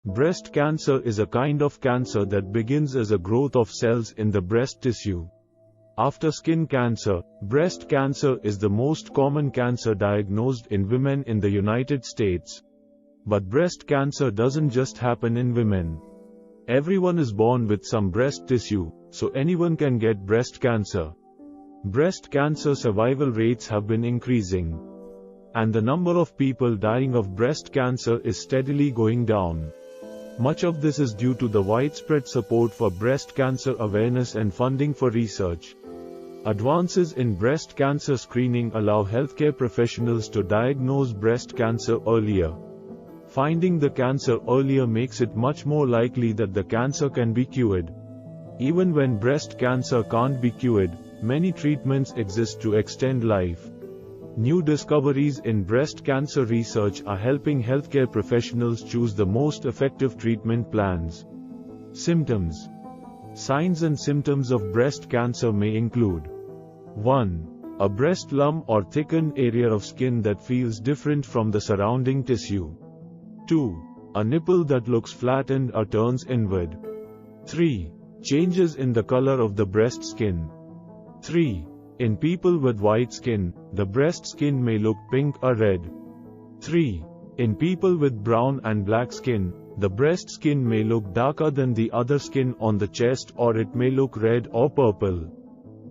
Breast cancer is a kind of cancer that begins as a growth of cells in the breast tissue. After skin cancer, breast cancer is the most common cancer diagnosed in women in the United States. But breast cancer doesn't just happen in women. Everyone is born with some breast tissue, so anyone can get breast cancer. Breast cancer survival rates have been increasing, and the number of people dying of breast cancer is steadily going down. Much of this is due to the widespread support for breast cancer awareness and funding for research. Advances in breast cancer screening allow healthcare professionals to diagnose breast cancer earlier. Finding the cancer earlier makes it much more likely that the cancer can be cured. Even when breast cancer can't be cured, many treatments exist to extend life. New discoveries in breast cancer research are helping healthcare professionals choose the most effective treatment plans. Symptoms. Signs and symptoms of breast cancer may include 1. A breast lump or thickened area of skin that feels different from the surrounding tissue. 2. A nipple that looks flattened or turns inward. 3. Changes in the color of the breast skin. 3. In people with white skin, the breast skin may look pink or red. 3. In people with brown and black skin, the breast skin may look darker than the other skin on the chest, or it may look red or purple.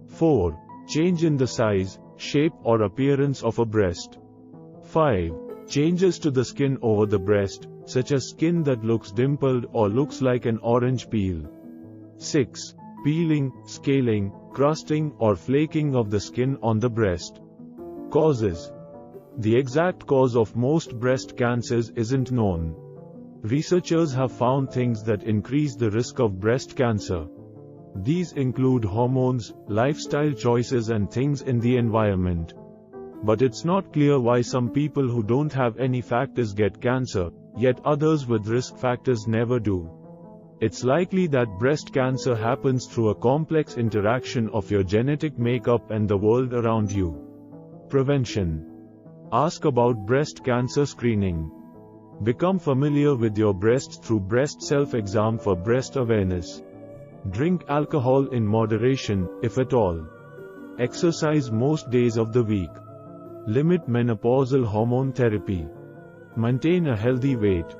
4. Change in the size, shape or appearance of a breast. 5. Changes to the skin over the breast, such as skin that looks dimpled or looks like an orange peel. 6. Peeling, scaling, crusting or flaking of the skin on the breast. Causes. The exact cause of most breast cancers isn't known. Researchers have found things that increase the risk of breast cancer. These include hormones, lifestyle choices and things in the environment. But it's not clear why some people who don't have any factors get cancer, yet others with risk factors never do. It's likely that breast cancer happens through a complex interaction of your genetic makeup and the world around you. Prevention. Ask about breast cancer screening. Become familiar with your breasts through breast self-exam for breast awareness. Drink alcohol in moderation, if at all. Exercise most days of the week. Limit menopausal hormone therapy. Maintain a healthy weight.